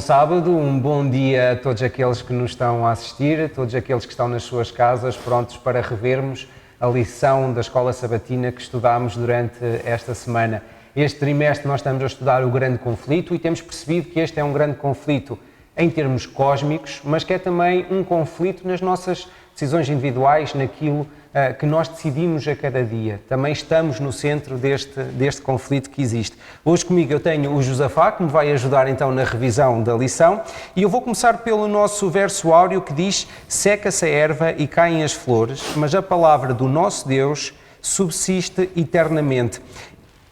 sábado, um bom dia a todos aqueles que nos estão a assistir, a todos aqueles que estão nas suas casas, prontos para revermos a lição da Escola Sabatina que estudámos durante esta semana. Este trimestre nós estamos a estudar o grande conflito e temos percebido que este é um grande conflito em termos cósmicos, mas que é também um conflito nas nossas decisões individuais, naquilo que nós decidimos a cada dia. Também estamos no centro deste conflito que existe. Hoje comigo eu tenho o Josafá, que me vai ajudar então na revisão da lição, e eu vou começar pelo nosso verso áureo que diz: seca-se a erva e caem as flores, mas a palavra do nosso Deus subsiste eternamente.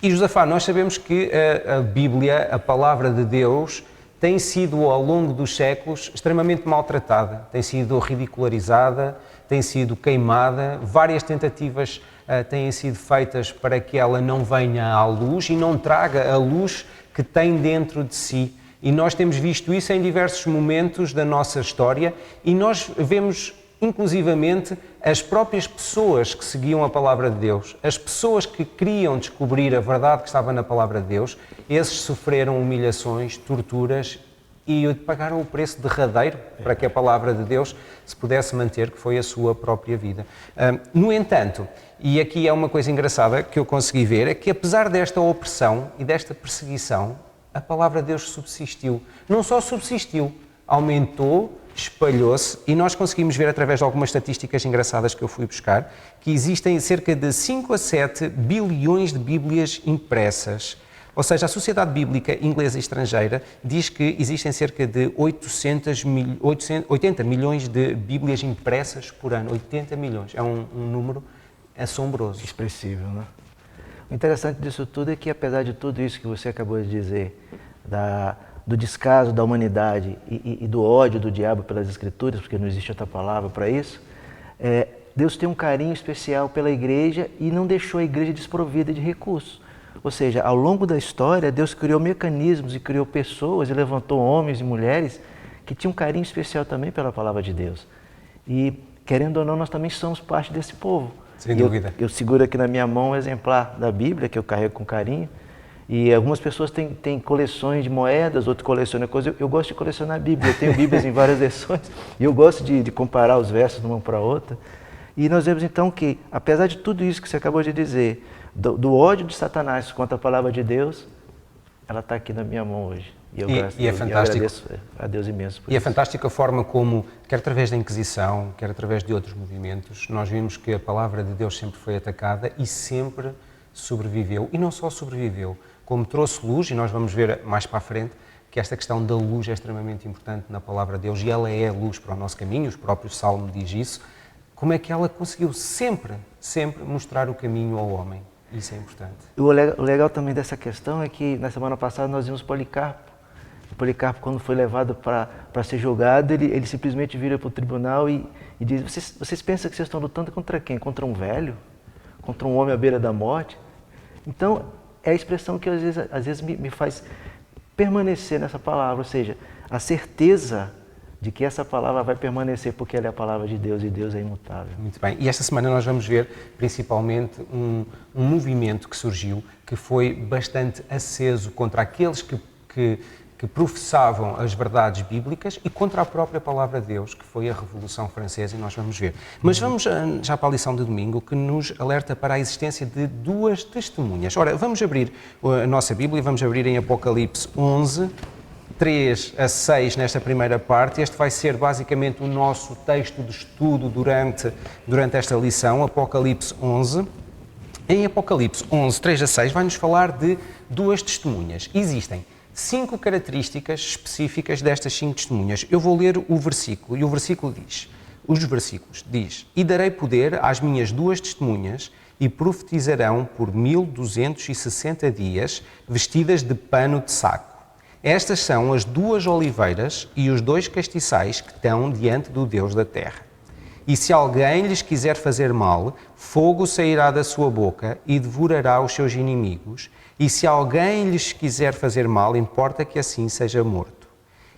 E Josafá, nós sabemos que a Bíblia, a palavra de Deus, tem sido ao longo dos séculos extremamente maltratada, tem sido ridicularizada, tem sido queimada, várias tentativas têm sido feitas para que ela não venha à luz e não traga a luz que tem dentro de si. E nós temos visto isso em diversos momentos da nossa história e nós vemos inclusivamente as próprias pessoas que seguiam a palavra de Deus, as pessoas que queriam descobrir a verdade que estava na palavra de Deus, esses sofreram humilhações, torturas e pagaram o preço derradeiro para que a palavra de Deus se pudesse manter, que foi a sua própria vida. No entanto, e aqui é uma coisa engraçada que eu consegui ver, é que apesar desta opressão e desta perseguição, a palavra de Deus subsistiu. Não só subsistiu, aumentou, espalhou-se, e nós conseguimos ver através de algumas estatísticas engraçadas que eu fui buscar, que existem cerca de 5 a 7 bilhões de Bíblias impressas. Ou seja, a Sociedade Bíblica Inglesa e Estrangeira diz que existem cerca de 80 milhões de Bíblias impressas por ano. 80 milhões. É um número assombroso. Expressivo, né? O interessante disso tudo é que, apesar de tudo isso que você acabou de dizer, do descaso da humanidade e do ódio do diabo pelas Escrituras, porque não existe outra palavra para isso, Deus tem um carinho especial pela igreja e não deixou a igreja desprovida de recursos. Ou seja, ao longo da história, Deus criou mecanismos e criou pessoas e levantou homens e mulheres que tinham um carinho especial também pela palavra de Deus. E, querendo ou não, nós também somos parte desse povo. Sem dúvida. Eu seguro aqui na minha mão um exemplar da Bíblia, que eu carrego com carinho. E algumas pessoas têm coleções de moedas, outros colecionam coisas. Eu gosto de colecionar a Bíblia. Eu tenho Bíblias em várias versões e eu gosto de comparar os versos de uma para a outra. E nós vemos então que, apesar de tudo isso que você acabou de dizer, do ódio de Satanás contra a palavra de Deus, ela está aqui na minha mão hoje. E é fantástico. Eu agradeço a Deus imenso por isso. E é isso. fantástica a forma como, quer através da Inquisição, quer através de outros movimentos, nós vimos que a palavra de Deus sempre foi atacada e sempre sobreviveu. E não só sobreviveu, como trouxe luz, e nós vamos ver mais para a frente, que esta questão da luz é extremamente importante na palavra de Deus e ela é a luz para o nosso caminho, o próprio Salmo diz isso. Como é que ela conseguiu sempre mostrar o caminho ao homem? Isso é importante. O legal também dessa questão é que na semana passada nós vimos Policarpo. O Policarpo, quando foi levado para ser julgado, ele simplesmente vira para o tribunal e diz: vocês pensam que vocês estão lutando contra quem? Contra um velho? Contra um homem à beira da morte? Então, é a expressão que às vezes me faz permanecer nessa palavra, ou seja, a certeza de que essa palavra vai permanecer porque ela é a palavra de Deus e Deus é imutável. Muito bem. E esta semana nós vamos ver principalmente um movimento que surgiu, que foi bastante aceso contra aqueles que professavam as verdades bíblicas e contra a própria palavra de Deus, que foi a Revolução Francesa, e nós vamos ver. Mas vamos já para a lição de domingo, que nos alerta para a existência de duas testemunhas. Ora, vamos abrir a nossa Bíblia, vamos abrir em Apocalipse 11, 3 a 6 nesta primeira parte. Este vai ser basicamente o nosso texto de estudo durante esta lição, Apocalipse 11. Em Apocalipse 11, 3 a 6, vai-nos falar de duas testemunhas. Existem 5 características específicas destas 5 testemunhas. Eu vou ler o versículo, e o versículo diz, e darei poder às minhas duas testemunhas, e profetizarão por 1260 dias, vestidas de pano de saco. Estas são as duas oliveiras e os 2 castiçais que estão diante do Deus da terra. E se alguém lhes quiser fazer mal, fogo sairá da sua boca e devorará os seus inimigos. E se alguém lhes quiser fazer mal, importa que assim seja morto.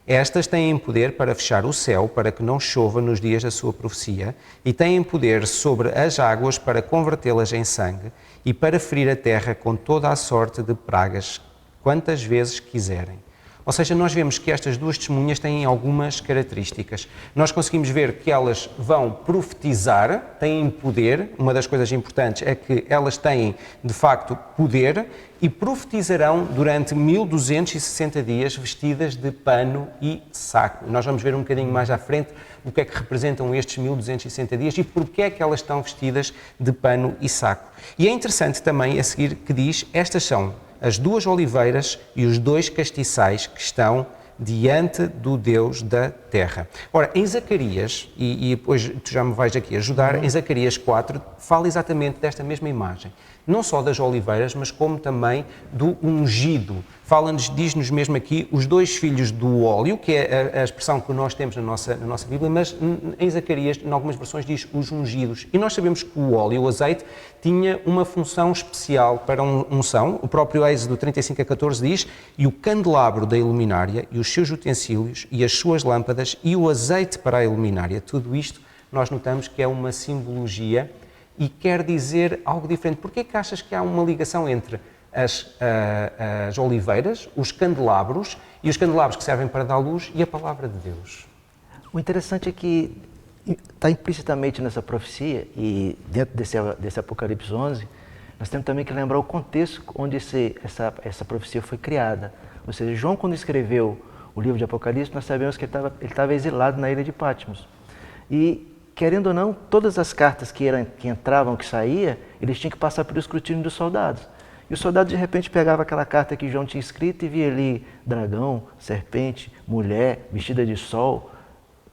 Estas têm poder para fechar o céu, para que não chova nos dias da sua profecia, e têm poder sobre as águas para convertê-las em sangue, e para ferir a terra com toda a sorte de pragas, quantas vezes quiserem. Ou seja, nós vemos que estas duas testemunhas têm algumas características. Nós conseguimos ver que elas vão profetizar, têm poder. Uma das coisas importantes é que elas têm, de facto, poder e profetizarão durante 1260 dias vestidas de pano e saco. Nós vamos ver um bocadinho mais à frente o que é que representam estes 1260 dias e porque é que elas estão vestidas de pano e saco. E é interessante também a seguir que diz, estas são as duas oliveiras e os dois castiçais que estão diante do Deus da terra. Ora, em Zacarias, e depois tu já me vais aqui ajudar, em Zacarias 4, fala exatamente desta mesma imagem. Não só das oliveiras, mas como também do ungido. Fala-nos, diz-nos mesmo aqui, os dois filhos do óleo, que é a expressão que nós temos na nossa Bíblia, mas em Zacarias, em algumas versões, diz os ungidos. E nós sabemos que o óleo, o azeite, tinha uma função especial para unção. O próprio Êxodo 35:14 diz, e o candelabro da iluminária, e os seus utensílios, e as suas lâmpadas, e o azeite para a iluminária. Tudo isto nós notamos que é uma simbologia e quer dizer algo diferente. Porquê é que achas que há uma ligação entre as oliveiras, os candelabros, e os candelabros que servem para dar luz, e a palavra de Deus? O interessante é que está implicitamente nessa profecia, e dentro desse Apocalipse 11, nós temos também que lembrar o contexto onde essa profecia foi criada. Ou seja, João, quando escreveu o livro de Apocalipse, nós sabemos que ele estava exilado na ilha de Patmos. E, querendo ou não, todas as cartas que entravam, que saíam, eles tinham que passar pelo escrutínio dos soldados. E o soldado, de repente, pegava aquela carta que João tinha escrito e via ali dragão, serpente, mulher, vestida de sol.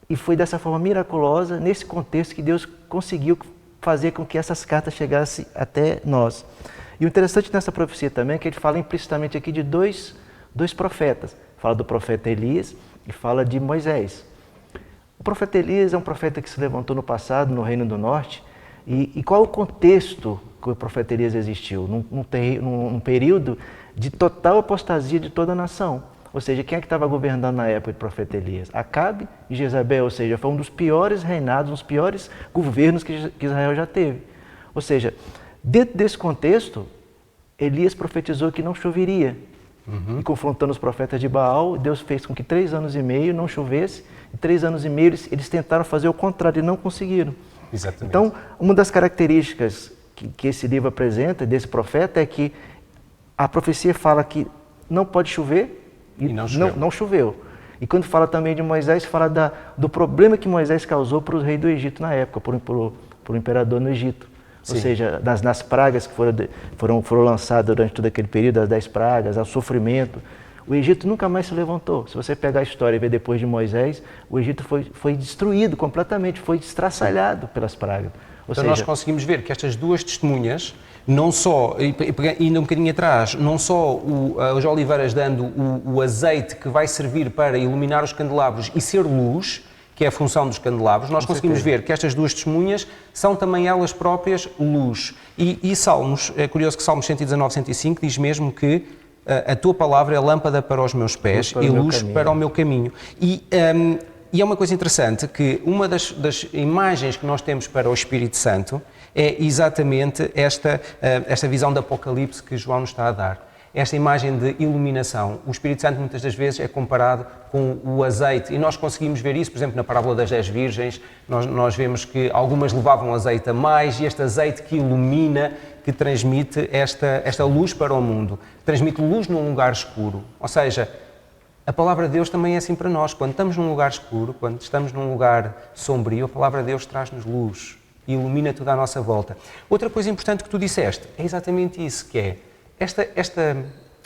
E foi dessa forma miraculosa, nesse contexto, que Deus conseguiu fazer com que essas cartas chegassem até nós. E o interessante nessa profecia também é que ele fala implicitamente aqui de dois profetas. Fala do profeta Elias e fala de Moisés. O profeta Elias é um profeta que se levantou no passado, no Reino do Norte. E qual é o contexto que o profeta Elias existiu? Num período de total apostasia de toda a nação. Ou seja, quem é que estava governando na época do profeta Elias? Acabe e Jezabel, ou seja, foi um dos piores reinados, um dos piores governos que Israel já teve. Ou seja, dentro desse contexto, Elias profetizou que não choveria. E confrontando os profetas de Baal, Deus fez com que 3 anos e meio não chovesse, e 3 anos e meio eles tentaram fazer o contrário e não conseguiram. Exatamente. Então, uma das características que esse livro apresenta, desse profeta, é que a profecia fala que não pode chover e não choveu. E quando fala também de Moisés, fala do problema que Moisés causou para os reis do Egito na época, para o imperador no Egito. Sim. Ou seja, nas pragas que foram lançadas durante todo aquele período, as 10 pragas, ao sofrimento, o Egito nunca mais se levantou. Se você pegar a história e ver depois de Moisés, o Egito foi destruído completamente, foi estraçalhado pelas pragas. Então nós conseguimos ver que estas duas testemunhas, não só, indo um bocadinho atrás, não só as oliveiras dando o azeite que vai servir para iluminar os candelabros e ser luz, que é a função dos candelabros, nós conseguimos ver que estas duas testemunhas são também elas próprias luz. E Salmos, é curioso que Salmos 119, 105 diz mesmo que a tua palavra é lâmpada para os meus pés e luz para o meu caminho. E é uma coisa interessante que uma das imagens que nós temos para o Espírito Santo é exatamente esta visão do Apocalipse que João nos está a dar. Esta imagem de iluminação. O Espírito Santo muitas das vezes é comparado com o azeite e nós conseguimos ver isso, por exemplo, na parábola das 10 virgens, nós vemos que algumas levavam azeite a mais e este azeite que ilumina, que transmite esta luz para o mundo, transmite luz num lugar escuro. Ou seja, a palavra de Deus também é assim para nós. Quando estamos num lugar escuro, quando estamos num lugar sombrio, a palavra de Deus traz-nos luz e ilumina tudo à nossa volta. Outra coisa importante que tu disseste é exatamente isso, que é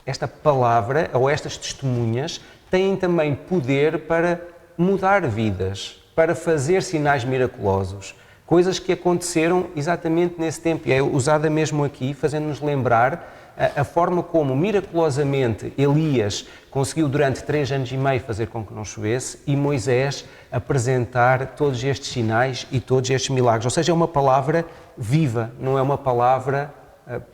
esta palavra, ou estas testemunhas, têm também poder para mudar vidas, para fazer sinais miraculosos. Coisas que aconteceram exatamente nesse tempo. E é usada mesmo aqui, fazendo-nos lembrar a forma como, miraculosamente, Elias conseguiu durante 3 anos e meio fazer com que não chovesse e Moisés apresentar todos estes sinais e todos estes milagres. Ou seja, é uma palavra viva, não é uma palavra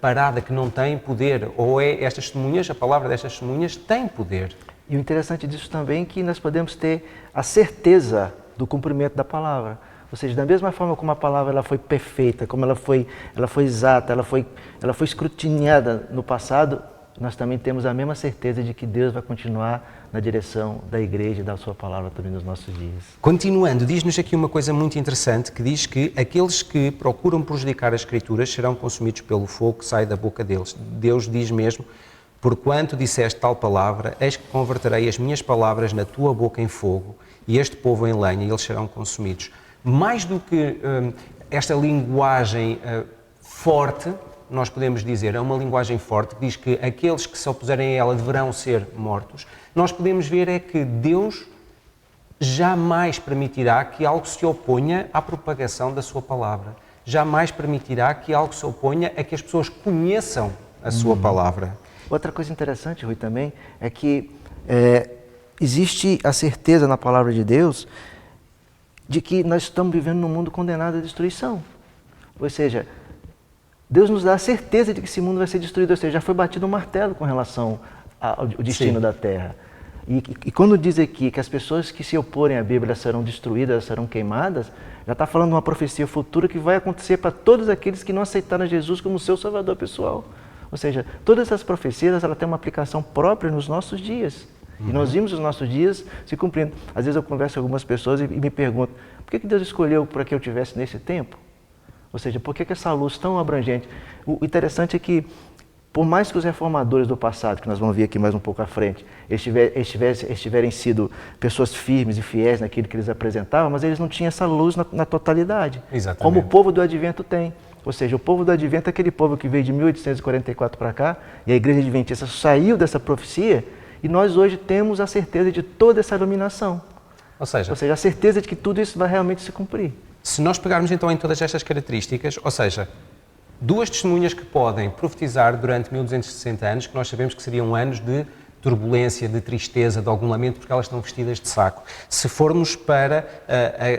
parada, que não tem poder, ou estas testemunhas, a palavra destas testemunhas tem poder. E o interessante disso também é que nós podemos ter a certeza do cumprimento da palavra. Ou seja, da mesma forma como a palavra ela foi perfeita, como ela foi exata, ela foi escrutinada no passado, nós também temos a mesma certeza de que Deus vai continuar na direção da igreja e da sua palavra também nos nossos dias. Continuando, diz-nos aqui uma coisa muito interessante, que diz que aqueles que procuram prejudicar as Escrituras serão consumidos pelo fogo que sai da boca deles. Deus diz mesmo: porquanto disseste tal palavra, eis que converterei as minhas palavras na tua boca em fogo e este povo em lenha, e eles serão consumidos. Mais do que esta linguagem forte, nós podemos dizer, é uma linguagem forte que diz que aqueles que se opuserem a ela deverão ser mortos. Nós podemos ver é que Deus jamais permitirá que algo se oponha à propagação da sua palavra. Jamais permitirá que algo se oponha a que as pessoas conheçam a sua palavra. Outra coisa interessante, Rui, também, é que existe a certeza na palavra de Deus de que nós estamos vivendo num mundo condenado à destruição. Ou seja, Deus nos dá a certeza de que esse mundo vai ser destruído, ou seja, já foi batido um martelo com relação ao destino da Terra. E quando diz aqui que as pessoas que se oporem à Bíblia serão destruídas, serão queimadas, já está falando de uma profecia futura que vai acontecer para todos aqueles que não aceitaram Jesus como seu Salvador pessoal. Ou seja, todas essas profecias ela têm uma aplicação própria nos nossos dias. E nós vimos os nossos dias se cumprindo. Às vezes eu converso com algumas pessoas e me pergunto, por que Deus escolheu para que eu tivesse nesse tempo? Ou seja, por que essa luz tão abrangente? O interessante é que, por mais que os reformadores do passado, que nós vamos ver aqui mais um pouco à frente, eles tiverem sido pessoas firmes e fiéis naquilo que eles apresentavam, mas eles não tinham essa luz na totalidade. Exatamente. Como o povo do Advento tem. Ou seja, o povo do Advento é aquele povo que veio de 1844 para cá, e a Igreja Adventista saiu dessa profecia, e nós hoje temos a certeza de toda essa iluminação. Ou seja, a certeza de que tudo isso vai realmente se cumprir. Se nós pegarmos então em todas estas características, ou seja, duas testemunhas que podem profetizar durante 1260 anos, que nós sabemos que seriam anos de turbulência, de tristeza, de algum lamento, porque elas estão vestidas de saco. Se formos para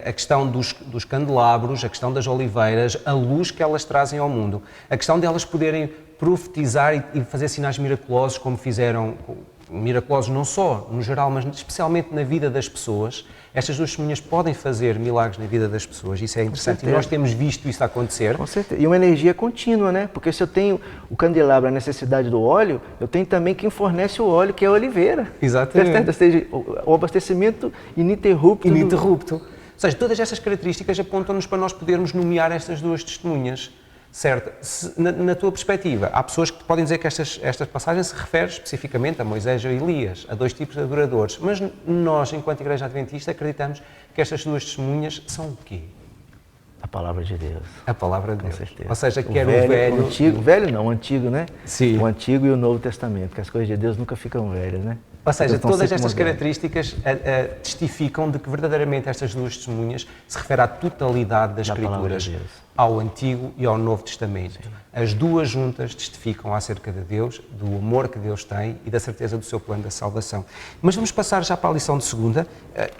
a questão dos candelabros, a questão das oliveiras, a luz que elas trazem ao mundo, a questão de elas poderem profetizar e fazer sinais miraculosos, como fizeram, miraculosos não só no geral, mas especialmente na vida das pessoas, estas duas testemunhas podem fazer milagres na vida das pessoas. Isso é interessante e nós temos visto isso acontecer. Com certeza. E uma energia contínua, né? Porque se eu tenho o candelabro, a necessidade do óleo, eu tenho também quem fornece o óleo, que é a oliveira. Exatamente. Ou seja, o abastecimento ininterrupto. Ou seja, todas estas características apontam-nos para nós podermos nomear estas duas testemunhas. Certo? Na tua perspectiva, há pessoas que podem dizer que esta passagem se refere especificamente a Moisés e a Elias, a dois tipos de adoradores, mas nós, enquanto Igreja Adventista, acreditamos que estas duas testemunhas são o quê? A palavra de Deus. A palavra de Deus. Com certeza. Ou seja, quer o velho... O antigo, velho não, o antigo, né? Sim. O Antigo e o Novo Testamento, porque as coisas de Deus nunca ficam velhas, né? Ou seja, todas estas características testificam de que verdadeiramente estas duas testemunhas se referem à totalidade das Escrituras, ao Antigo e ao Novo Testamento. Sim. As duas juntas testificam acerca de Deus, do amor que Deus tem e da certeza do seu plano da salvação. Mas vamos passar já para a lição de segunda.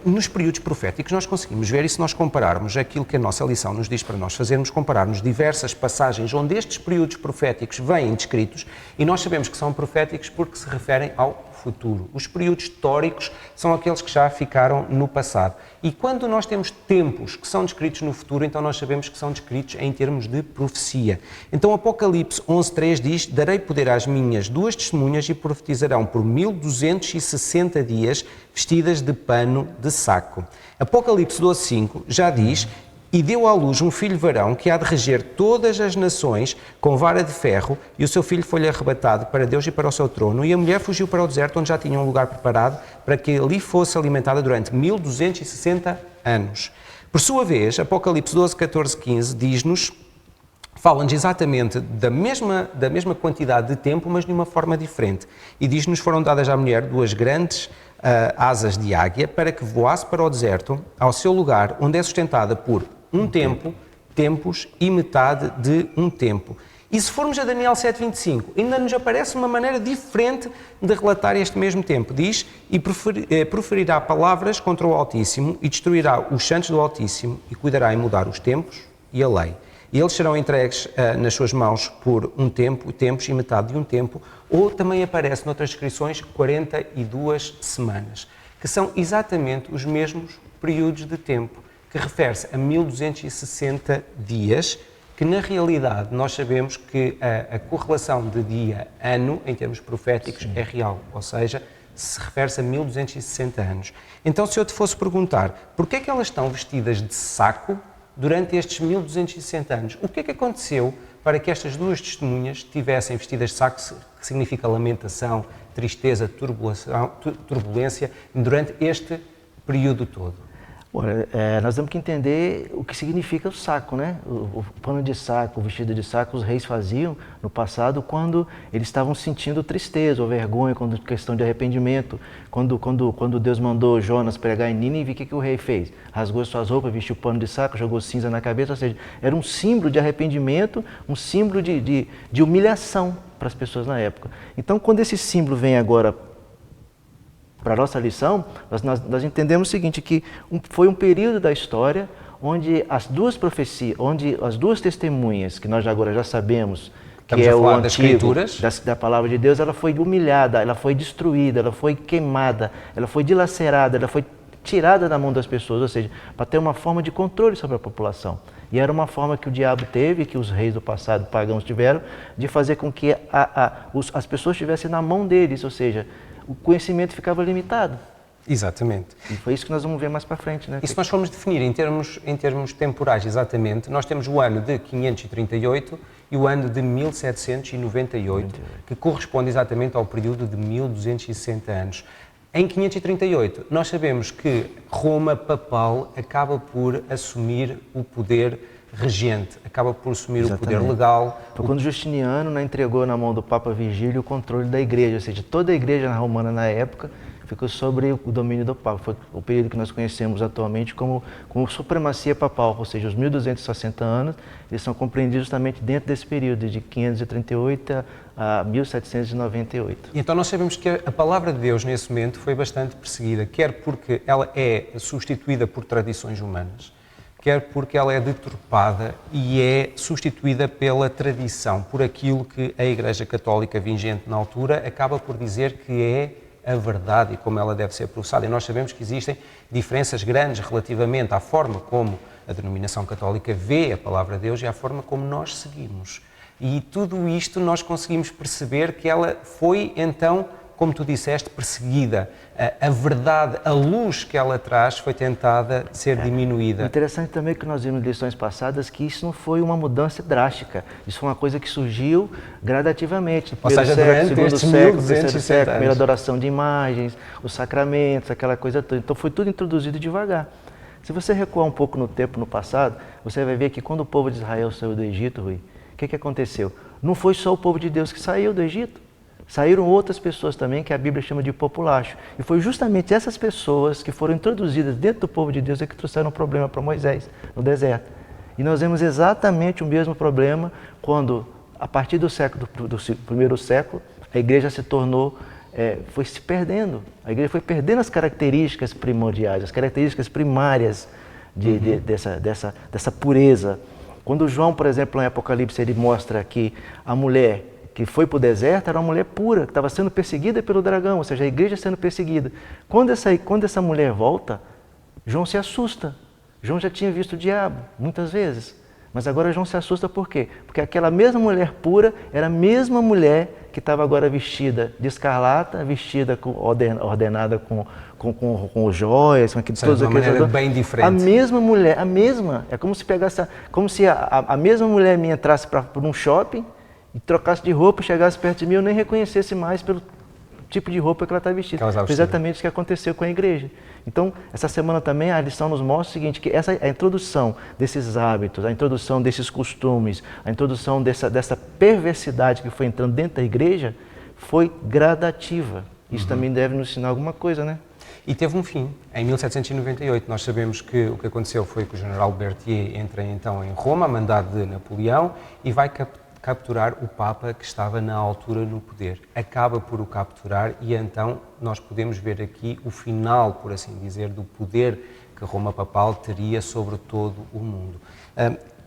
Nos períodos proféticos nós conseguimos ver, e se nós compararmos aquilo que a nossa lição nos diz para nós fazermos, compararmos diversas passagens onde estes períodos proféticos vêm descritos, e nós sabemos que são proféticos porque se referem ao futuro. Os períodos históricos são aqueles que já ficaram no passado. E quando nós temos tempos que são descritos no futuro, então nós sabemos que são descritos em termos de profecia. Então Apocalipse 11.3 diz: darei poder às minhas duas testemunhas e profetizarão por 1260 dias vestidas de pano de saco. Apocalipse 12.5 já diz: e deu à luz um filho varão que há de reger todas as nações com vara de ferro, e o seu filho foi-lhe arrebatado para Deus e para o seu trono, e a mulher fugiu para o deserto, onde já tinha um lugar preparado para que ali fosse alimentada durante 1260 anos. Por sua vez, Apocalipse 12, 14, 15 diz-nos, fala-nos exatamente da mesma quantidade de tempo, mas de uma forma diferente. E diz-nos, foram dadas à mulher duas grandes asas de águia para que voasse para o deserto, ao seu lugar, onde é sustentada por um tempo, tempos e metade de um tempo. E se formos a Daniel 7.25, ainda nos aparece uma maneira diferente de relatar este mesmo tempo. Diz, e proferirá palavras contra o Altíssimo e destruirá os santos do Altíssimo e cuidará em mudar os tempos e a lei. E eles serão entregues nas suas mãos por um tempo, tempos e metade de um tempo, ou também aparece noutras descrições 42 semanas, que são exatamente os mesmos períodos de tempo, que refere-se a 1260 dias, que na realidade nós sabemos que a correlação de dia-ano, em termos proféticos, é real, ou seja, se refere-se a 1260 anos. Então, se eu te fosse perguntar, porquê é que elas estão vestidas de saco durante estes 1260 anos? O que é que aconteceu para que estas duas testemunhas estivessem vestidas de saco, que significa lamentação, tristeza, turbulência, durante este período todo? Ora, nós temos que entender o que significa o saco, né? O pano de saco, o vestido de saco, os reis faziam no passado quando eles estavam sentindo tristeza ou vergonha, quando questão de arrependimento. Quando Deus mandou Jonas pregar em Nínive, o que o rei fez? Rasgou suas roupas, vestiu o pano de saco, jogou cinza na cabeça, ou seja, era um símbolo de arrependimento, um símbolo de humilhação para as pessoas na época. Então, quando esse símbolo vem agora para a nossa lição, nós entendemos o seguinte, que foi um período da história onde as duas profecias, onde as duas testemunhas, que nós agora já sabemos, que é o antigo, da palavra de Deus, ela foi humilhada, ela foi destruída, ela foi queimada, ela foi dilacerada, ela foi tirada da mão das pessoas, ou seja, para ter uma forma de controle sobre a população. E era uma forma que o diabo teve, que os reis do passado pagãos tiveram, de fazer com que as pessoas estivessem na mão deles, ou seja, o conhecimento ficava limitado. Exatamente. E foi isso que nós vamos ver mais para frente, né? E se nós formos definir em termos temporais, exatamente, nós temos o ano de 538 e o ano de 1798, que corresponde exatamente ao período de 1260 anos. Em 538, nós sabemos que Roma papal acaba por assumir o poder regente, acaba por assumir o poder legal. Foi quando Justiniano entregou na mão do Papa Vigílio o controle da igreja, ou seja, toda a igreja romana na época ficou sobre o domínio do Papa. Foi o período que nós conhecemos atualmente como supremacia papal, ou seja, os 1260 anos, eles são compreendidos justamente dentro desse período, de 538 a 1798. Então nós sabemos que a palavra de Deus nesse momento foi bastante perseguida, quer porque ela é substituída por tradições humanas, quer porque ela é deturpada e é substituída pela tradição, por aquilo que a Igreja Católica vigente na altura acaba por dizer que é a verdade e como ela deve ser processada. E nós sabemos que existem diferenças grandes relativamente à forma como a denominação católica vê a palavra de Deus e à forma como nós seguimos. E tudo isto nós conseguimos perceber que ela foi, então, como tu disseste, perseguida. A verdade, a luz que ela traz foi tentada ser diminuída. Interessante também que nós vimos em lições passadas que isso não foi uma mudança drástica. Isso foi uma coisa que surgiu gradativamente. Ou seja, durante estes 1260 século, a primeira adoração de imagens, os sacramentos, aquela coisa toda. Então foi tudo introduzido devagar. Se você recuar um pouco no tempo, no passado, você vai ver que quando o povo de Israel saiu do Egito, Rui, o que aconteceu? Não foi só o povo de Deus que saiu do Egito. Saíram outras pessoas também, que a Bíblia chama de populacho. E foi justamente essas pessoas que foram introduzidas dentro do povo de Deus que trouxeram um problema para Moisés, no deserto. E nós vemos exatamente o mesmo problema quando, a partir do primeiro século, a igreja se tornou, foi se perdendo. A igreja foi perdendo as características primordiais, as características primárias dessa pureza. Quando João, por exemplo, em Apocalipse, ele mostra que a mulher que foi para o deserto era uma mulher pura, que estava sendo perseguida pelo dragão, ou seja, a igreja sendo perseguida. Quando essa mulher volta, João se assusta. João já tinha visto o diabo muitas vezes, mas agora João se assusta por quê? Porque aquela mesma mulher pura era a mesma mulher que estava agora vestida de escarlata, vestida ordenada com joias, com todos aqueles maneira bem diferente. A mesma mulher, é como se pegasse, como se a mesma mulher minha entrasse para um shopping e trocasse de roupa, chegasse perto de mim, eu nem reconhecesse mais pelo tipo de roupa que ela está vestida. Foi exatamente isso que aconteceu com a igreja. Então, essa semana também a lição nos mostra o seguinte, que a introdução desses hábitos, a introdução desses costumes, a introdução dessa perversidade que foi entrando dentro da igreja, foi gradativa. Isso também deve nos ensinar alguma coisa, né? E teve um fim. Em 1798, nós sabemos que o que aconteceu foi que o general Berthier entra então em Roma, a mandado de Napoleão, e vai capturar o Papa que estava na altura no poder. Acaba por o capturar e então nós podemos ver aqui o final, por assim dizer, do poder que Roma papal teria sobre todo o mundo.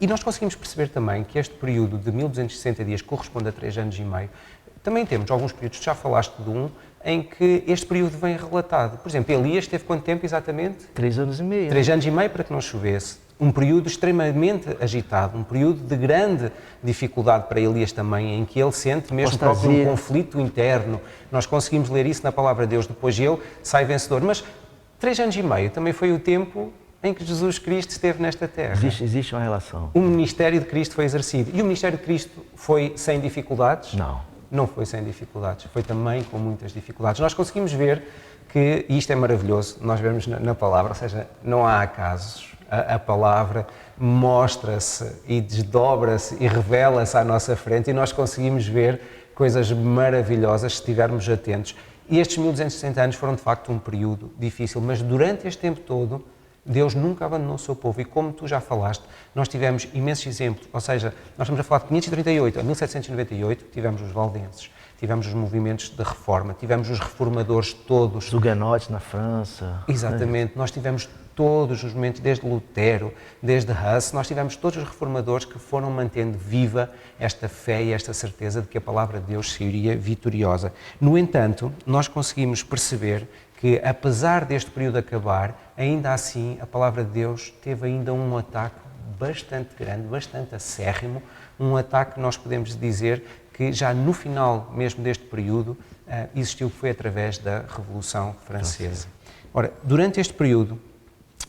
E nós conseguimos perceber também que este período de 1260 dias corresponde a 3 anos e meio. Também temos alguns períodos, já falaste de um, em que este período vem relatado. Por exemplo, Elias teve quanto tempo exatamente? 3 anos e meio. 3 anos e meio para que não chovesse. Um período extremamente agitado, um período de grande dificuldade para Elias também, em que ele sente mesmo próprio um conflito interno. Nós conseguimos ler isso na Palavra de Deus, depois ele sai vencedor. Mas 3 anos e meio também foi o tempo em que Jesus Cristo esteve nesta terra. Existe uma relação. O ministério de Cristo foi exercido. E o ministério de Cristo foi sem dificuldades? Não. Não foi sem dificuldades, foi também com muitas dificuldades. Nós conseguimos ver que, e isto é maravilhoso, nós vemos na palavra, ou seja, não há acasos. A palavra mostra-se e desdobra-se e revela-se à nossa frente e nós conseguimos ver coisas maravilhosas se estivermos atentos. E estes 1260 anos foram de facto um período difícil, mas durante este tempo todo Deus nunca abandonou o seu povo e como tu já falaste, nós tivemos imensos exemplos, ou seja, nós estamos a falar de 538 a 1798, tivemos os valdenses, tivemos os movimentos de reforma, tivemos os reformadores todos. Os huguenotes na França. Exatamente, nós tivemos todos os momentos, desde Lutero, desde Hus, nós tivemos todos os reformadores que foram mantendo viva esta fé e esta certeza de que a palavra de Deus seria vitoriosa. No entanto, nós conseguimos perceber que, apesar deste período acabar, ainda assim a palavra de Deus teve ainda um ataque bastante grande, bastante acérrimo, um ataque que nós podemos dizer que já no final mesmo deste período existiu, que foi através da Revolução Francesa. Ora, durante este período,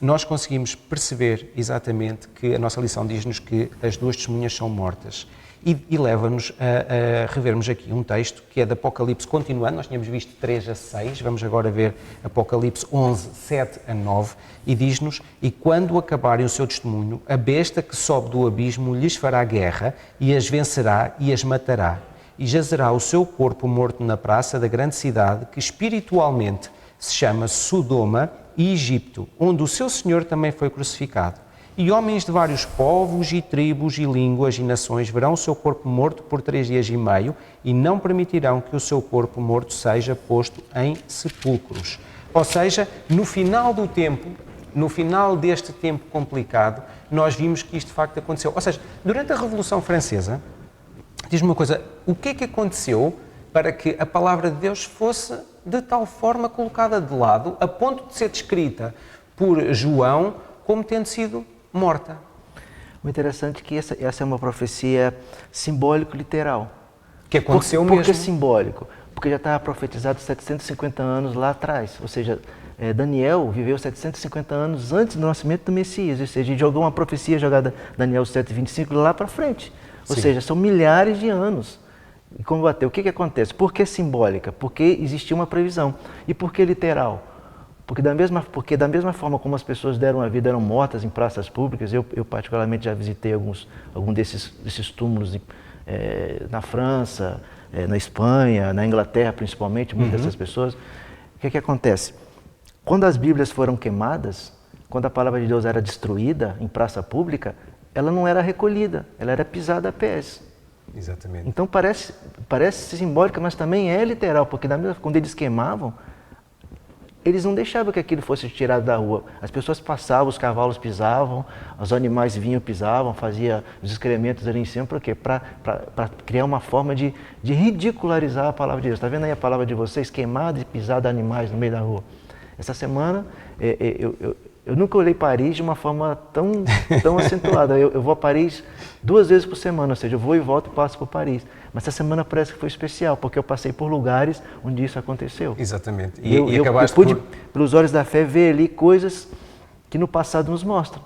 nós conseguimos perceber exatamente que a nossa lição diz-nos que as 2 testemunhas são mortas e leva-nos a revermos aqui um texto que é de Apocalipse continuando, nós tínhamos visto 3 a 6, vamos agora ver Apocalipse 11, 7 a 9 e diz-nos: e quando acabarem o seu testemunho, a besta que sobe do abismo lhes fará guerra e as vencerá e as matará e jazerá o seu corpo morto na praça da grande cidade que espiritualmente se chama Sodoma e Egito, onde o seu Senhor também foi crucificado. E homens de vários povos e tribos e línguas e nações verão o seu corpo morto por 3 dias e meio e não permitirão que o seu corpo morto seja posto em sepulcros. Ou seja, no final do tempo, no final deste tempo complicado, nós vimos que isto de facto aconteceu. Ou seja, durante a Revolução Francesa, diz-me uma coisa, o que é que aconteceu para que a palavra de Deus fosse de tal forma colocada de lado, a ponto de ser descrita por João como tendo sido morta? O interessante é que essa é uma profecia simbólico-literal. Que aconteceu mesmo. Por que simbólico? Porque já estava profetizado 750 anos lá atrás, ou seja, Daniel viveu 750 anos antes do nascimento do Messias, ou seja, ele jogou uma profecia jogada Daniel 7:25 lá para frente, ou seja, são milhares de anos. E combater. O que acontece? Por que simbólica? Porque existia uma previsão. E por que literal? Porque da mesma forma como as pessoas deram a vida, eram mortas em praças públicas, eu particularmente já visitei alguns desses túmulos na França, na Espanha, na Inglaterra principalmente, muitas dessas pessoas. O que acontece? Quando as Bíblias foram queimadas, quando a palavra de Deus era destruída em praça pública, ela não era recolhida, ela era pisada a pés. Exatamente. Então parece simbólica, mas também é literal, porque quando eles queimavam, eles não deixavam que aquilo fosse tirado da rua. As pessoas passavam, os cavalos pisavam, os animais vinham, pisavam, faziam os excrementos ali em cima, por quê? Para criar uma forma de ridicularizar a palavra de Deus. Está vendo aí a palavra de vocês, queimada e pisada animais no meio da rua? Essa semana, eu nunca olhei Paris de uma forma tão acentuada. Eu vou a Paris 2 vezes por semana, ou seja, eu vou e volto e passo por Paris. Mas essa semana parece que foi especial, porque eu passei por lugares onde isso aconteceu. Exatamente. Eu pude, pelos olhos da fé, ver ali coisas que no passado nos mostram.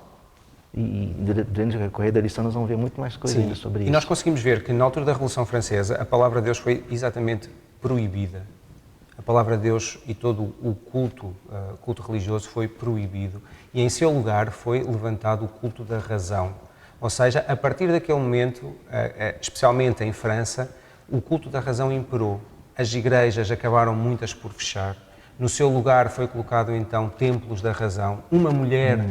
E durante o recorrer da lição nós vamos ver muito mais coisas ainda sobre isso. E nós conseguimos ver que na altura da Revolução Francesa a palavra de Deus foi exatamente proibida. A palavra de Deus e todo o culto religioso foi proibido e em seu lugar foi levantado o culto da razão. Ou seja, a partir daquele momento, especialmente em França, o culto da razão imperou. As igrejas acabaram muitas por fechar. No seu lugar foi colocado então templos da razão. Uma mulher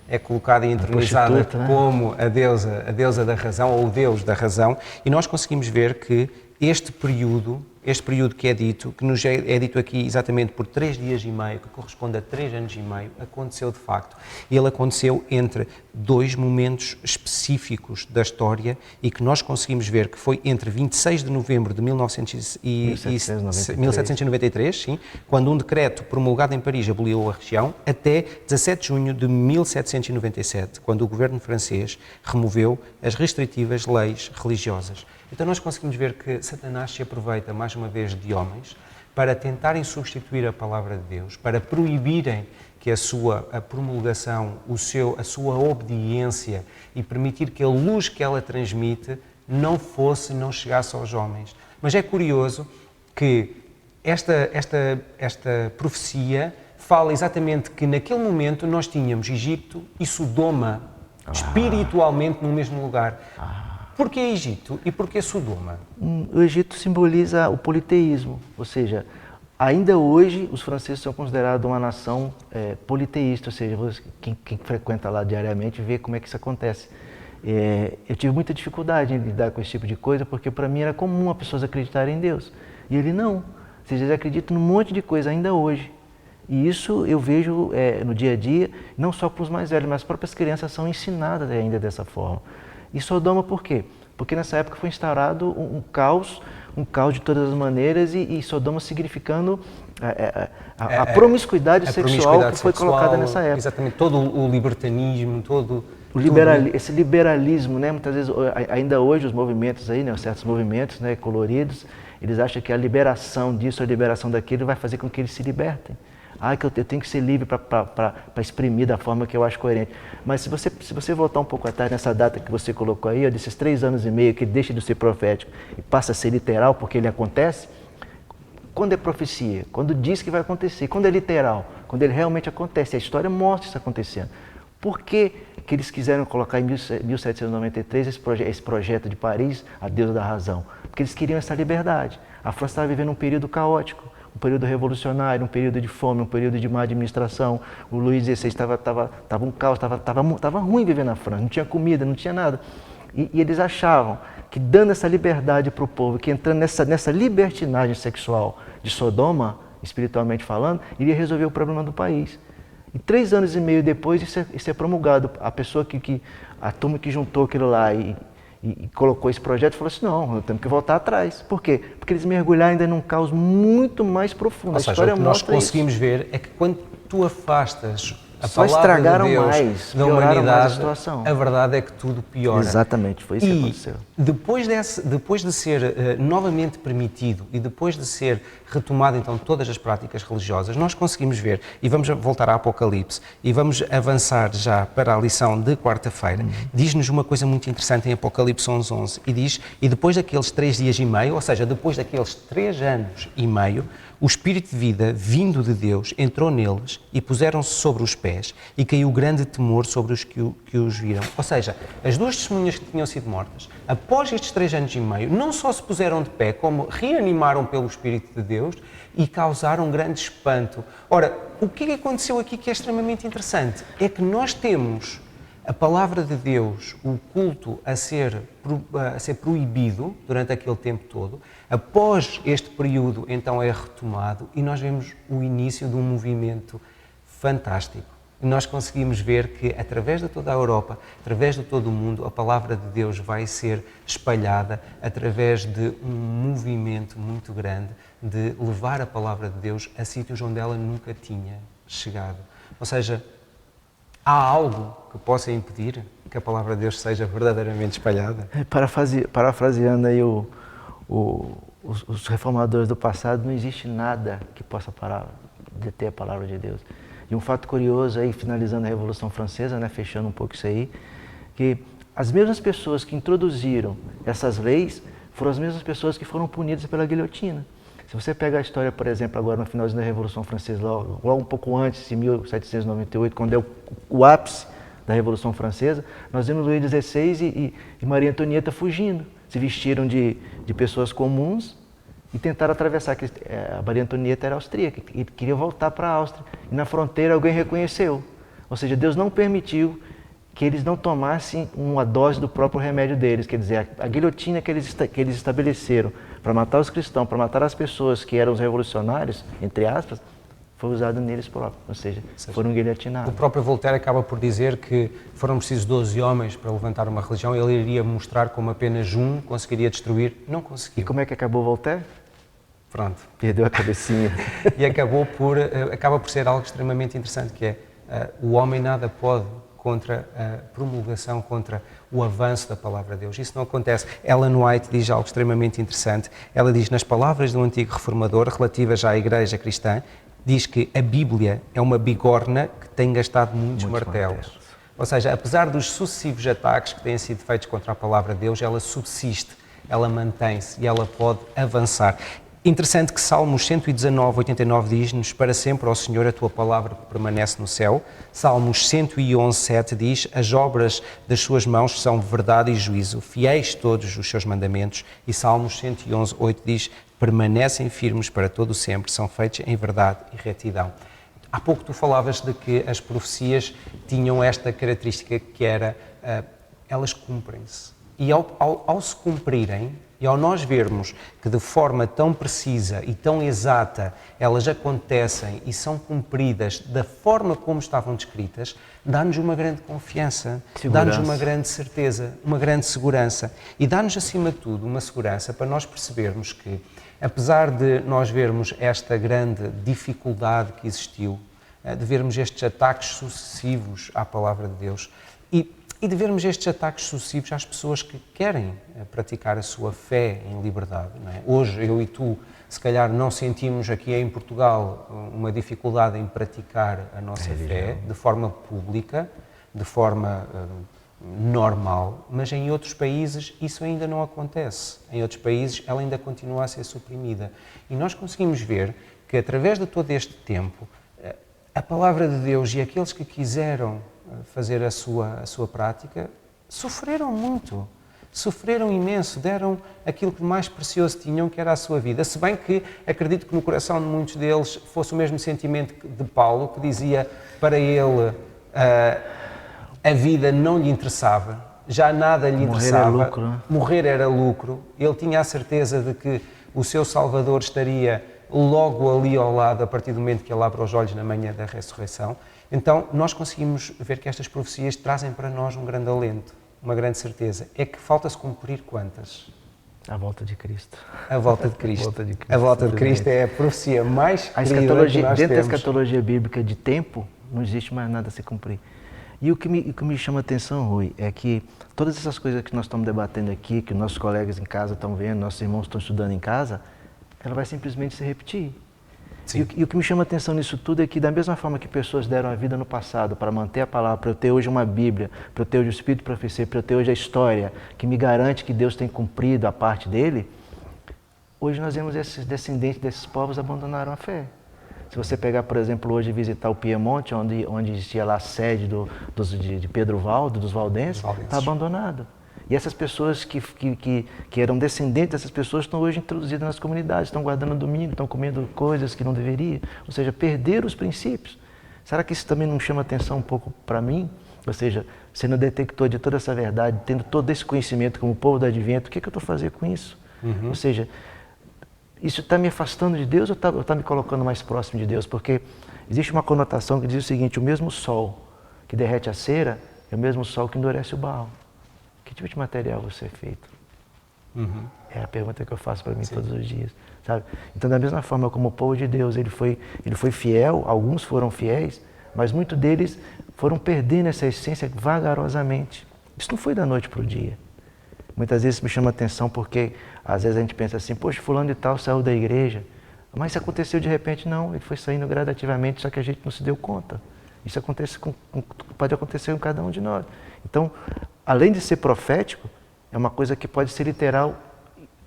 é colocada e entronizada como a deusa da razão ou o Deus da razão. E nós conseguimos ver que este período este período que é dito, que nos é dito aqui exatamente por 3 dias e meio, que corresponde a 3 anos e meio, aconteceu de facto. Ele aconteceu entre 2 momentos específicos da história e que nós conseguimos ver que foi entre 26 de novembro de 1793, sim, quando um decreto promulgado em Paris aboliu a região, até 17 de junho de 1797, quando o governo francês removeu as restritivas leis religiosas. Então nós conseguimos ver que Satanás se aproveita mais uma vez de homens para tentarem substituir a palavra de Deus, para proibirem que a promulgação, a sua obediência e permitir que a luz que ela transmite não chegasse aos homens. Mas é curioso que esta profecia fala exatamente que naquele momento nós tínhamos Egito e Sodoma espiritualmente no mesmo lugar. Porquê Egito e porquê Sodoma? O Egito simboliza o politeísmo, ou seja, ainda hoje os franceses são considerados uma nação politeísta, ou seja, quem frequenta lá diariamente vê como é que isso acontece. Eu tive muita dificuldade em lidar com esse tipo de coisa, porque para mim era comum as pessoas acreditarem em Deus. E ele não. Ou seja, eles acreditam num monte de coisa ainda hoje. E isso eu vejo no dia a dia, não só para os mais velhos, mas as próprias crianças são ensinadas ainda dessa forma. E Sodoma por quê? Porque nessa época foi instaurado um caos de todas as maneiras e Sodoma significando a promiscuidade sexual que foi colocada nessa época. Exatamente, todo o libertanismo, esse liberalismo, né? Muitas vezes, ainda hoje os movimentos aí, né, certos movimentos, né, coloridos, eles acham que a liberação disso, a liberação daquilo vai fazer com que eles se libertem. Que eu tenho que ser livre para exprimir da forma que eu acho coerente. Mas se você voltar um pouco atrás nessa data que você colocou aí, desses 3 anos e meio que ele deixa de ser profético e passa a ser literal porque ele acontece, quando é profecia, quando diz que vai acontecer, quando é literal, quando ele realmente acontece, a história mostra isso acontecendo. Por que eles quiseram colocar em 1793 esse projeto de Paris, a deusa da razão? Porque eles queriam essa liberdade. A França estava vivendo um período caótico, um período revolucionário, um período de fome, um período de má administração. O Luís XVI estava um caos, estava ruim viver na França, não tinha comida, não tinha nada. E eles achavam que dando essa liberdade para o povo, que entrando nessa libertinagem sexual de Sodoma, espiritualmente falando, iria resolver o problema do país. E 3 anos e meio depois isso é promulgado. A turma que juntou aquilo lá e colocou esse projeto, falou assim, não, temos que voltar atrás. Por quê? Porque eles mergulharam ainda num caos muito mais profundo. Ou seja, o que nós conseguimos ver é que quando tu afastas a só palavra de Deus mais, da humanidade, a verdade é que tudo piora. Exatamente, foi isso que aconteceu. Depois de ser novamente permitido e depois de ser retomado então todas as práticas religiosas, nós conseguimos ver, e vamos voltar ao Apocalipse, e vamos avançar já para a lição de quarta-feira, diz-nos uma coisa muito interessante em Apocalipse 11:11, e diz, e depois daqueles 3 dias e meio, ou seja, depois daqueles 3 anos e meio, o Espírito de vida, vindo de Deus, entrou neles e puseram-se sobre os pés e caiu grande temor sobre os que os viram. Ou seja, as 2 testemunhas que tinham sido mortas, após estes 3 anos e meio, não só se puseram de pé, como reanimaram pelo Espírito de Deus e causaram grande espanto. Ora, o que aconteceu aqui que é extremamente interessante? É que nós temos a palavra de Deus, o culto a ser proibido durante aquele tempo todo. Após este período, então, é retomado e nós vemos o início de um movimento fantástico. E nós conseguimos ver que, através de toda a Europa, através de todo o mundo, a palavra de Deus vai ser espalhada através de um movimento muito grande de levar a palavra de Deus a sítios onde ela nunca tinha chegado. Ou seja, há algo que possa impedir que a palavra de Deus seja verdadeiramente espalhada? Parafraseando aí os reformadores do passado, não existe nada que possa deter a palavra de Deus. E um fato curioso aí, finalizando a Revolução Francesa, né, fechando um pouco isso aí, que as mesmas pessoas que introduziram essas leis foram as mesmas pessoas que foram punidas pela guilhotina. Se você pegar a história, por exemplo, agora no finalzinho da Revolução Francesa, logo um pouco antes, em 1798, quando é o ápice da Revolução Francesa, nós vemos Luís XVI e Maria Antonieta fugindo. Se vestiram de pessoas comuns e tentaram atravessar. A Maria Antonieta era austríaca e queria voltar para a Áustria. E na fronteira alguém reconheceu. Ou seja, Deus não permitiu que eles não tomassem uma dose do próprio remédio deles. Quer dizer, a guilhotina que eles estabeleceram para matar os cristãos, para matar as pessoas que eram os revolucionários, entre aspas, foi usado neles próprios, ou seja, foram guilhotinados. O próprio Voltaire acaba por dizer que foram precisos 12 homens para levantar uma religião. Ele iria mostrar como apenas um conseguiria destruir. Não conseguiu. E como é que acabou Voltaire? Pronto. Perdeu a cabecinha. E acaba por ser algo extremamente interessante, que é o homem nada pode contra a promulgação, contra o avanço da palavra de Deus. Isso não acontece. Ellen White diz algo extremamente interessante. Ela diz, nas palavras do antigo reformador, relativas à igreja cristã, diz que a Bíblia é uma bigorna que tem gastado muitos martelos. Ou seja, apesar dos sucessivos ataques que têm sido feitos contra a palavra de Deus, ela subsiste, ela mantém-se e ela pode avançar. Interessante que Salmos 119, 89 diz-nos, para sempre, ó Senhor, a tua palavra permanece no céu. Salmos 111, 7 diz, as obras das suas mãos são verdade e juízo, fiéis todos os seus mandamentos. E Salmos 111, 8 diz, permanecem firmes para todo o sempre, são feitos em verdade e retidão. Há pouco tu falavas de que as profecias tinham esta característica que era, elas cumprem-se. E ao se cumprirem, e ao nós vermos que de forma tão precisa e tão exata elas acontecem e são cumpridas da forma como estavam descritas, dá-nos uma grande confiança, dá-nos uma grande certeza, uma grande segurança e dá-nos, acima de tudo, uma segurança para nós percebermos que, apesar de nós vermos esta grande dificuldade que existiu, de vermos estes ataques sucessivos à palavra de Deus e de vermos estes ataques sucessivos às pessoas que querem praticar a sua fé em liberdade. Não é? Hoje, eu e tu, se calhar não sentimos aqui em Portugal uma dificuldade em praticar a nossa fé de forma pública, de forma normal, mas em outros países isso ainda não acontece. Em outros países ela ainda continua a ser suprimida. E nós conseguimos ver que, através de todo este tempo, a palavra de Deus e aqueles que quiseram fazer a sua prática, sofreram muito, sofreram imenso, deram aquilo que mais precioso tinham, que era a sua vida. Se bem que acredito que no coração de muitos deles fosse o mesmo sentimento de Paulo, que dizia para ele a vida não lhe interessava, já nada lhe interessava. Morrer era lucro, não é? Morrer era lucro. Ele tinha a certeza de que o seu Salvador estaria logo ali ao lado, a partir do momento que ele abre os olhos na manhã da ressurreição. Então, nós conseguimos ver que estas profecias trazem para nós um grande alento, uma grande certeza. É que falta-se cumprir quantas? A volta de Cristo. A volta de Cristo. A volta de Cristo, a volta de Cristo é a profecia mais querida que nós dentro temos. da escatologia bíblica de tempo, não existe mais nada a se cumprir. E o que me chama a atenção, Rui, é que todas essas coisas que nós estamos debatendo aqui, que nossos colegas em casa estão vendo, nossos irmãos estão estudando em casa, ela vai simplesmente se repetir. E o que me chama a atenção nisso tudo é que, da mesma forma que pessoas deram a vida no passado para manter a palavra, para eu ter hoje uma Bíblia, para eu ter hoje o Espírito de Profecia, para eu ter hoje a história que me garante que Deus tem cumprido a parte dele, hoje nós vemos esses descendentes desses povos abandonaram a fé. Se você pegar, por exemplo, hoje e visitar o Piemonte, onde existia lá a sede de Pedro Valdo, dos valdenses, está abandonado. E essas pessoas que eram descendentes dessas pessoas estão hoje introduzidas nas comunidades, estão guardando domingo, estão comendo coisas que não deveriam, ou seja, perderam os princípios. Será que isso também não chama atenção um pouco para mim? Ou seja, sendo detector de toda essa verdade, tendo todo esse conhecimento como povo do Advento, o que eu estou fazendo com isso? Ou seja, isso está me afastando de Deus ou está me colocando mais próximo de Deus? Porque existe uma conotação que diz o seguinte, o mesmo sol que derrete a cera é o mesmo sol que endurece o barro. Que tipo de material você é feito? É a pergunta que eu faço para mim todos os dias, sabe? Então, da mesma forma como o povo de Deus, ele foi fiel, alguns foram fiéis, mas muitos deles foram perdendo essa essência vagarosamente. Isso não foi da noite para o dia. Muitas vezes me chama a atenção porque, às vezes a gente pensa assim, poxa, fulano de tal saiu da igreja, mas isso aconteceu de repente? Não, ele foi saindo gradativamente, só que a gente não se deu conta. Isso pode acontecer com cada um de nós. Então, além de ser profético, é uma coisa que pode ser literal,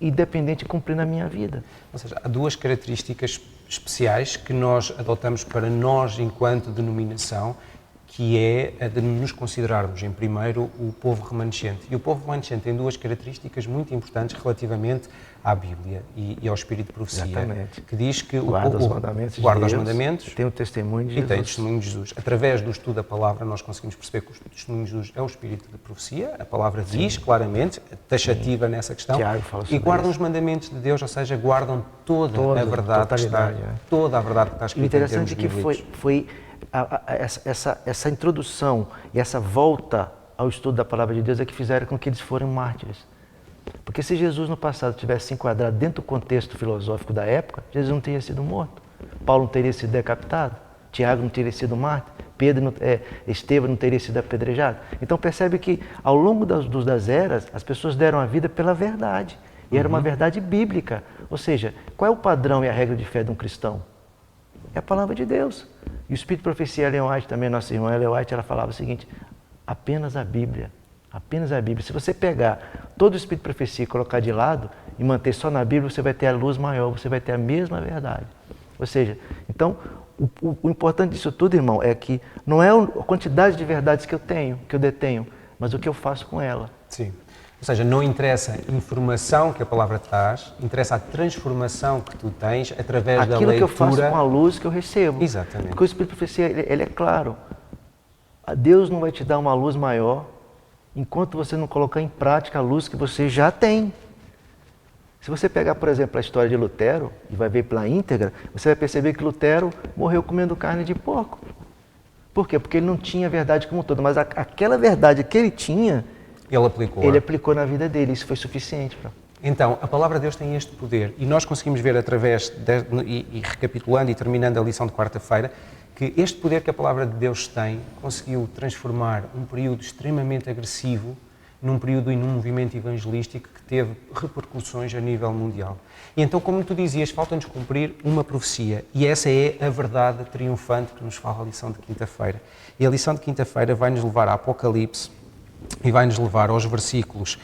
independente de cumprir na minha vida. Ou seja, há duas características especiais que nós adotamos para nós enquanto denominação que é a de nos considerarmos, em primeiro, o povo remanescente. E o povo remanescente tem duas características muito importantes relativamente à Bíblia e ao espírito de profecia. Exatamente. Que diz que guarda os mandamentos guarda de os Deus, mandamentos tem o testemunho de e Jesus. tem o testemunho de Jesus. Através do estudo da palavra, nós conseguimos perceber que o testemunho de Jesus é o espírito de profecia. A palavra diz claramente, taxativa nessa questão. Tiago fala sobre e guardam isso. os mandamentos de Deus, ou seja, guardam toda Toda, a verdade que está, totalidade, né? toda a verdade que está E o escrita em termos interessante é que bíblicos. foi essa introdução e essa volta ao estudo da palavra de Deus é que fizeram com que eles fossem mártires. Porque se Jesus no passado tivesse se enquadrado dentro do contexto filosófico da época, Jesus não teria sido morto. Paulo não teria sido decapitado, Tiago não teria sido mártir, Estevão não teria sido apedrejado. Então percebe que ao longo das eras, as pessoas deram a vida pela verdade. E era uma verdade bíblica. Ou seja, qual é o padrão e a regra de fé de um cristão? É a palavra de Deus. E o Espírito de Profecia, Ellen White, também nossa irmã Ellen White, ela falava o seguinte: apenas a Bíblia. Apenas a Bíblia. Se você pegar todo o Espírito de Profecia e colocar de lado e manter só na Bíblia, você vai ter a luz maior, você vai ter a mesma verdade. Ou seja, então, o importante disso tudo, irmão, é que não é a quantidade de verdades que eu detenho, mas o que eu faço com ela. Sim. Ou seja, não interessa a informação que a palavra traz, interessa a transformação que tu tens através da leitura. Aquilo que eu faço com a luz que eu recebo. Exatamente. Porque o Espírito de Profecia, ele é claro. Deus não vai te dar uma luz maior enquanto você não colocar em prática a luz que você já tem. Se você pegar, por exemplo, a história de Lutero e vai ver pela íntegra, você vai perceber que Lutero morreu comendo carne de porco. Por quê? Porque ele não tinha a verdade como um todo, mas aquela verdade que ele tinha, ele aplicou na vida dele. Isso foi suficiente para... Então, a palavra de Deus tem este poder e nós conseguimos ver através, e recapitulando e terminando a lição de quarta-feira, que este poder que a palavra de Deus tem conseguiu transformar um período extremamente agressivo num período e num movimento evangelístico que teve repercussões a nível mundial. E então, como tu dizias, falta-nos cumprir uma profecia e essa é a verdade triunfante que nos fala a lição de quinta-feira. E a lição de quinta-feira vai-nos levar a Apocalipse e vai-nos levar aos versículos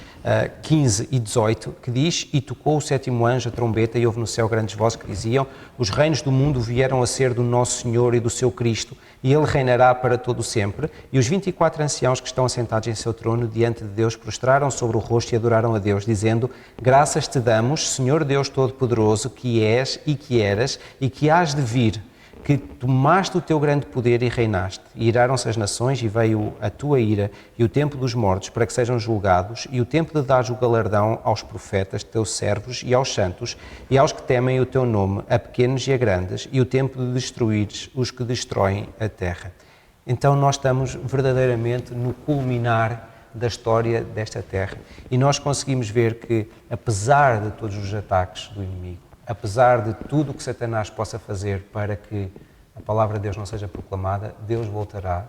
15 e 18, que diz: E tocou o sétimo anjo a trombeta, e houve no céu grandes vozes que diziam: Os reinos do mundo vieram a ser do nosso Senhor e do seu Cristo, e Ele reinará para todo o sempre. E os 24 anciãos que estão assentados em seu trono, diante de Deus, prostraram sobre o rosto e adoraram a Deus, dizendo: Graças te damos, Senhor Deus Todo-Poderoso, que és e que eras e que hás de vir, que tomaste o teu grande poder e reinaste. E iraram-se as nações e veio a tua ira e o tempo dos mortos para que sejam julgados e o tempo de dar o galardão aos profetas, teus servos e aos santos e aos que temem o teu nome, a pequenos e a grandes, e o tempo de destruires os que destroem a terra. Então nós estamos verdadeiramente no culminar da história desta terra e nós conseguimos ver que, apesar de todos os ataques do inimigo, apesar de tudo o que Satanás possa fazer para que a palavra de Deus não seja proclamada, Deus voltará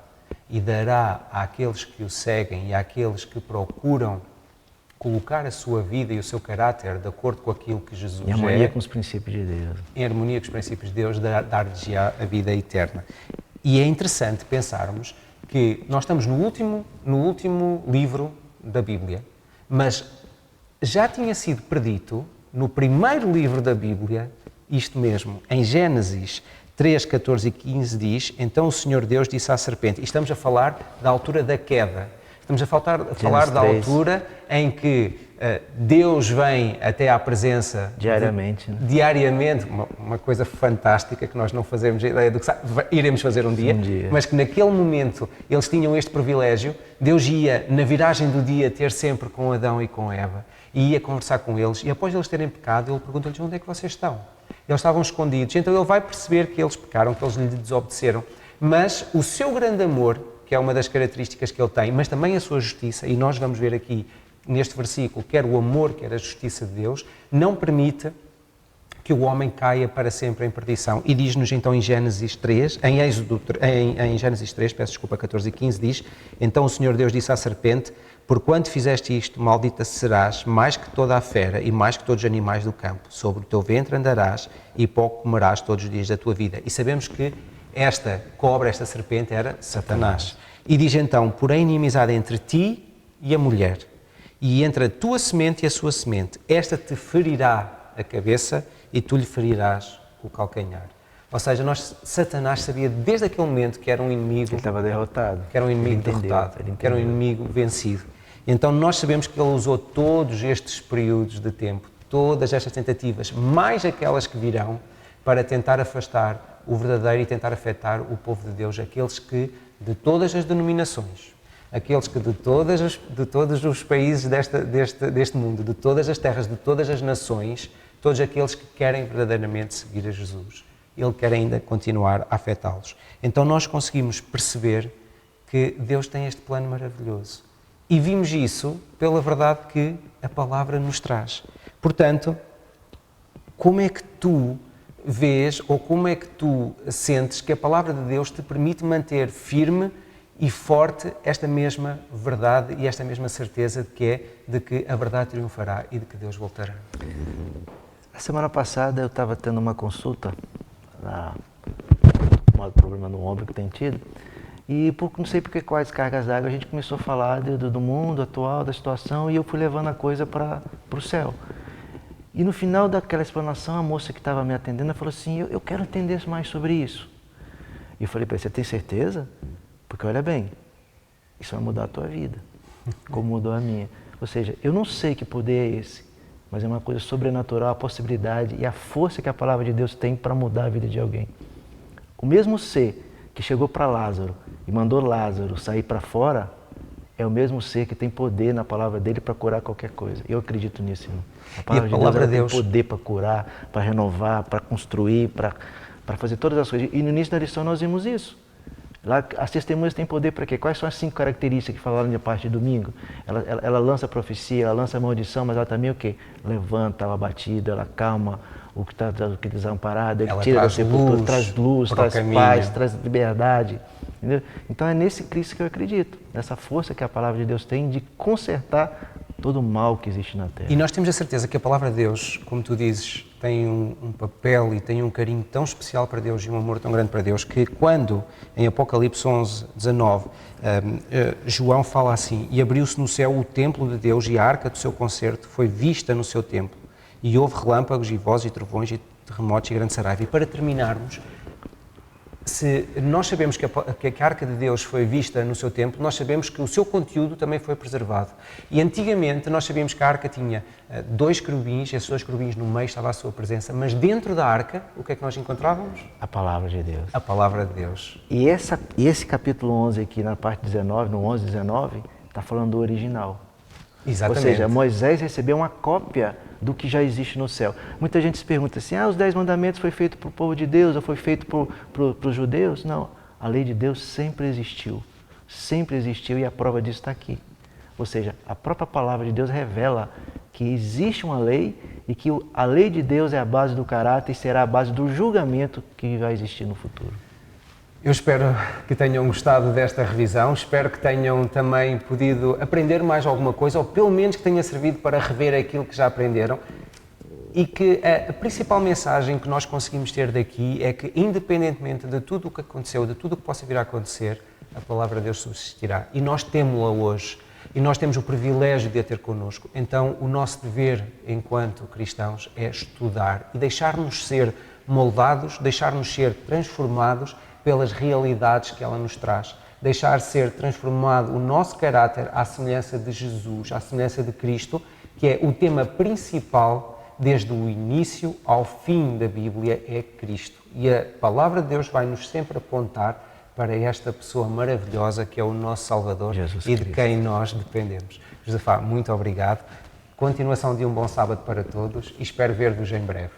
e dará àqueles que o seguem e àqueles que procuram colocar a sua vida e o seu caráter de acordo com aquilo que Jesus é. Em harmonia com os princípios de Deus. Em harmonia com os princípios de Deus, dar-lhes a vida eterna. E é interessante pensarmos que nós estamos no último livro da Bíblia, mas já tinha sido predito no primeiro livro da Bíblia, isto mesmo, em Gênesis 3, 14 e 15 diz: Então o Senhor Deus disse à serpente, e estamos a falar da altura da queda, estamos a falar da altura em que Deus vem até à presença diariamente, diariamente, uma coisa fantástica que nós não fazemos ideia do que iremos fazer um dia, mas que naquele momento eles tinham este privilégio. Deus ia na viragem do dia ter sempre com Adão e com Eva e ia conversar com eles, e após eles terem pecado, ele pergunta-lhes: onde é que vocês estão? Eles estavam escondidos, então ele vai perceber que eles pecaram, que eles lhe desobedeceram, mas o seu grande amor, que é uma das características que ele tem, mas também a sua justiça, e nós vamos ver aqui neste versículo, quer o amor, quer a justiça de Deus, não permite que o homem caia para sempre em perdição. E diz-nos então em Gênesis 3, em Gênesis 3, peço desculpa, 14 e 15, diz: Então o Senhor Deus disse à serpente: Porquanto fizeste isto, maldita serás mais que toda a fera e mais que todos os animais do campo. Sobre o teu ventre andarás e pó comerás todos os dias da tua vida. E sabemos que esta cobra, esta serpente, era Satanás. E diz então: porém inimizade entre ti e a mulher, e entre a tua semente e a sua semente. Esta te ferirá a cabeça e tu lhe ferirás o calcanhar. Ou Ou seja, Satanás sabia desde aquele momento que era um inimigo. Ele estava derrotado. Que era um inimigo derrotado, que era um inimigo vencido. Então nós sabemos que ele usou todos estes períodos de tempo, todas estas tentativas, mais aquelas que virão, para tentar afastar o verdadeiro e tentar afetar o povo de Deus, aqueles que de todas as denominações, aqueles que de todos os países deste mundo, de todas as terras, de todas as nações, todos aqueles que querem verdadeiramente seguir a Jesus. Ele quer ainda continuar a afetá-los. Então nós conseguimos perceber que Deus tem este plano maravilhoso. E vimos isso pela verdade que a palavra nos traz. Portanto, como é que tu vês ou como é que tu sentes que a palavra de Deus te permite manter firme e forte esta mesma verdade e esta mesma certeza de que a verdade triunfará e de que Deus voltará? A semana passada eu estava tendo uma consulta um problema no ombro que tem tido, e não sei por que quais cargas d'água a gente começou a falar do mundo atual, da situação, e eu fui levando a coisa para o céu. E no final daquela explanação, a moça que estava me atendendo falou assim, eu quero entender mais sobre isso. E eu falei para ele, você tem certeza? Porque olha bem, isso vai mudar a tua vida, como mudou a minha. Ou seja, eu não sei que poder é esse, mas é uma coisa sobrenatural, a possibilidade e a força que a palavra de Deus tem para mudar a vida de alguém. O mesmo ser que chegou para Lázaro e mandou Lázaro sair para fora, é o mesmo ser que tem poder na palavra dele para curar qualquer coisa. Eu acredito nisso, irmão. A palavra de Deus tem poder para curar, para renovar, para construir, para fazer todas as coisas. E no início da lição nós vimos isso. Lá, as testemunhas têm poder para quê? Quais são as 5 características que falaram na parte de domingo? Ela lança profecia, ela lança maldição, mas ela também o quê? Levanta o abatido, ela calma o que está desamparado, ele tira da sepultura, traz luz, traz paz, traz liberdade. Entendeu? Então é nesse Cristo que eu acredito, nessa força que a palavra de Deus tem de consertar todo o mal que existe na Terra. E nós temos a certeza que a palavra de Deus, como tu dizes, tem um papel e tem um carinho tão especial para Deus e um amor tão grande para Deus, que quando, em Apocalipse 11, 19, João fala assim, e abriu-se no céu o templo de Deus e a arca do seu concerto foi vista no seu templo, e houve relâmpagos e vozes e trovões e terremotos e grande saraiva. E para terminarmos, se nós sabemos que a Arca de Deus foi vista no seu templo, nós sabemos que o seu conteúdo também foi preservado. E antigamente nós sabíamos que a Arca tinha 2 querubins, esses 2 querubins no meio estava a sua presença, mas dentro da Arca, o que é que nós encontrávamos? A palavra de Deus. A palavra de Deus. E esse capítulo 11 aqui, na parte 19, no 11, 19, está falando do original. Exatamente. Ou seja, Moisés recebeu uma cópia do que já existe no céu. Muita gente se pergunta assim, os 10 mandamentos foi feito para o povo de Deus ou foi feito para os judeus? Não, a lei de Deus sempre existiu e a prova disso está aqui. Ou seja, a própria palavra de Deus revela que existe uma lei e que a lei de Deus é a base do caráter e será a base do julgamento que vai existir no futuro. Eu espero que tenham gostado desta revisão, espero que tenham também podido aprender mais alguma coisa, ou pelo menos que tenha servido para rever aquilo que já aprenderam, e que a principal mensagem que nós conseguimos ter daqui é que, independentemente de tudo o que aconteceu, de tudo o que possa vir a acontecer, a palavra de Deus subsistirá. E nós temos-la hoje, e nós temos o privilégio de a ter connosco. Então, o nosso dever, enquanto cristãos, é estudar e deixar-nos ser moldados, deixar-nos ser transformados pelas realidades que ela nos traz. Deixar ser transformado o nosso caráter à semelhança de Jesus, à semelhança de Cristo, que é o tema principal desde o início ao fim da Bíblia, é Cristo. E a palavra de Deus vai-nos sempre apontar para esta pessoa maravilhosa que é o nosso Salvador Jesus e de Cristo. quem nós dependemos. Josafá, muito obrigado. Continuação de um bom sábado para todos e espero ver-vos em breve.